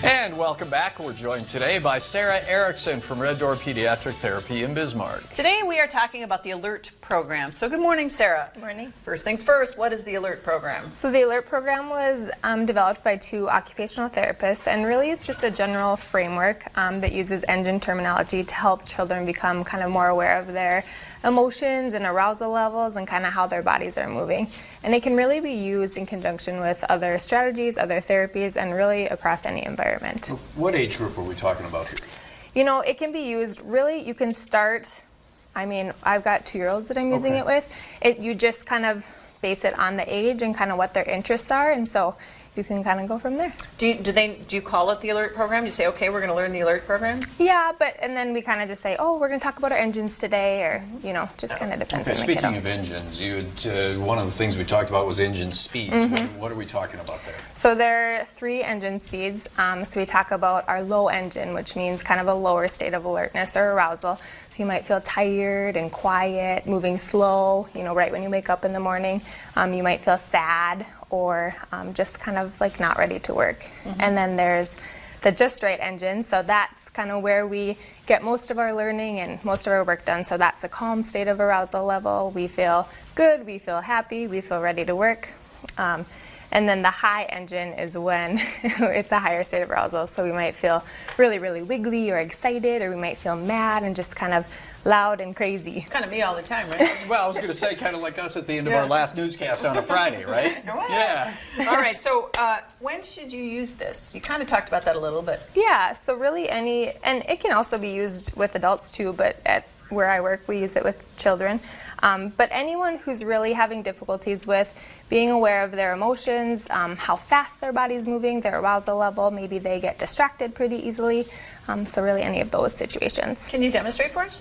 And welcome back. We're joined today by Sara Erickson from Door Pediatric Therapy in Bismarck. Today we are talking about the ALERT program. So good morning, Sara. Good morning. First things first, what is the ALERT program? So the ALERT program was developed by two occupational therapists, and really it's just a general framework that uses engine terminology to help children become kind of more aware of their emotions and arousal levels and kind of how their bodies are moving. And it can really be used in conjunction with other strategies, other therapies, and really across any environment. What age group are we talking about here? You know, it can be used, really, you can start, I mean, I've got 2-year-olds that I'm using it with. You just kind of base it on the age and kind of what their interests are, and so you can kind of go from there. Do you call it the ALERT program? Do you say, okay, we're going to learn the ALERT program? Yeah, and then we kind of just say, oh, we're going to talk about our engines today, or, you know, just kind of depends on the kiddo. Speaking of engines, one of the things we talked about was engine speeds. What are we talking about there? So there are 3 engine speeds. So we talk about our low engine, which means kind of a lower state of alertness or arousal. So you might feel tired and quiet, moving slow, you know, right when you wake up in the morning. You might feel sad or just kind of like not ready to work. And then there's the just right engine, so that's kind of where we get most of our learning and most of our work done. So that's a calm state of arousal level. We feel good, we feel happy, we feel ready to work. And then the high engine is when it's a higher state of arousal. So we might feel really, really wiggly or excited, or we might feel mad and just kind of loud and crazy. Kind of me all the time, right? Well, I was going to say kind of like us at the end of our last newscast on a Friday, right? Yeah. All right, so when should you use this? You kind of talked about that a little bit. Yeah, so really and it can also be used with adults too, but at where I work, we use it with children. But anyone who's really having difficulties with being aware of their emotions, how fast their body's moving, their arousal level, maybe they get distracted pretty easily. So really any of those situations. Can you demonstrate for us?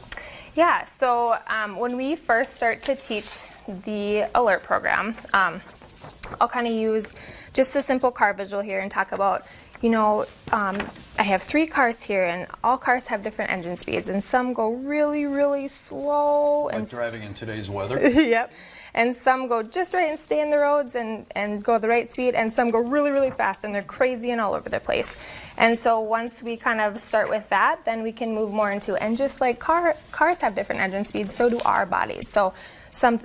Yeah, so when we first start to teach the ALERT program, I'll kind of use just a simple car visual here and talk about, you know, I have 3 cars here, and all cars have different engine speeds, and some go really, really slow. Like and driving in today's weather? Yep. And some go just right and stay in the roads and go the right speed, and some go really, really fast, and they're crazy and all over the place. And so once we kind of start with that, then we can move more into, and just like cars have different engine speeds, so do our bodies. So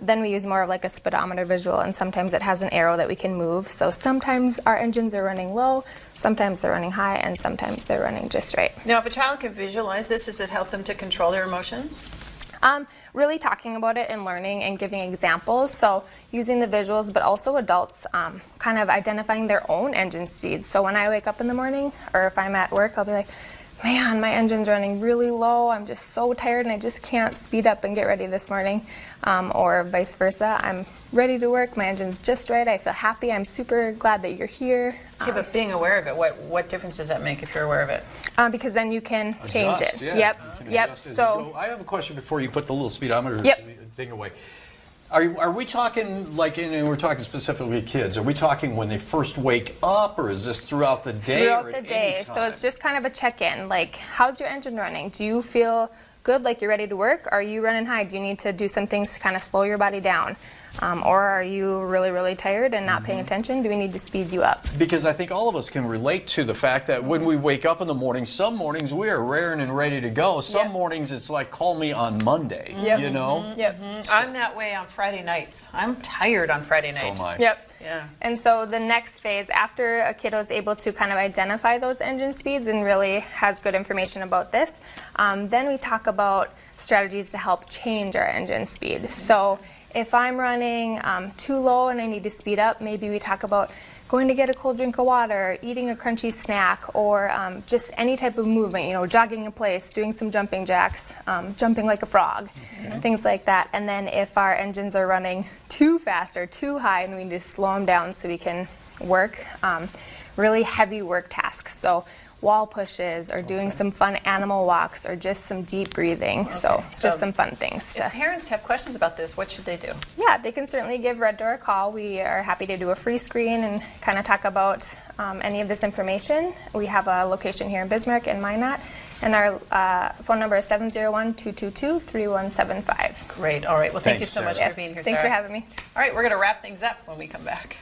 then we use more of like a speedometer visual, and sometimes it has an arrow that we can move. So sometimes our engines are running low, sometimes they're running high, and sometimes they're running just right. Now, if a child can visualize this, does it help them to control their emotions? Really talking about it and learning and giving examples, so using the visuals, but also adults kind of identifying their own engine speeds. So when I wake up in the morning, or if I'm at work, I'll be like, man, my engine's running really low, I'm just so tired and I just can't speed up and get ready this morning. Or vice versa, I'm ready to work, my engine's just right, I feel happy, I'm super glad that you're here. Okay, but being aware of it, what difference does that make if you're aware of it? Because then you can change it. Yeah. Yep. So I have a question before you put the little speedometer thing away. Are we talking, like, and we're talking specifically kids, are we talking when they first wake up, or is this throughout the day? Throughout the day. So it's just kind of a check-in, like, how's your engine running? Do you feel good, like you're ready to work? Are you running high? Do you need to do some things to kind of slow your body down? Or are you really, really tired and not paying attention? Do we need to speed you up? Because I think all of us can relate to the fact that when we wake up in the morning, some mornings we are raring and ready to go. Some mornings it's like, call me on Monday, you know? I'm that way on Friday nights. I'm tired on Friday nights. So am I. Yep. Yeah. And so the next phase, after a kiddo is able to kind of identify those engine speeds and really has good information about this, then we talk about strategies to help change our engine speed. So if I'm running too low and I need to speed up, maybe we talk about going to get a cold drink of water, eating a crunchy snack, or just any type of movement, you know, jogging in place, doing some jumping jacks, jumping like a frog, things like that. And then if our engines are running too fast or too high, and we need to slow them down so we can work really heavy work tasks. So wall pushes, or doing some fun animal walks, or just some deep breathing. So just some fun things. If parents have questions about this, what should they do? Yeah, they can certainly give Red Door a call. We are happy to do a free screen and kind of talk about any of this information. We have a location here in Bismarck and Minot, and our phone number is 701-222-3175. Great. All right. Well, thank you Thanks, so much Sara. for being here, Thanks Sara. for having me. All right, we're going to wrap things up when we come back.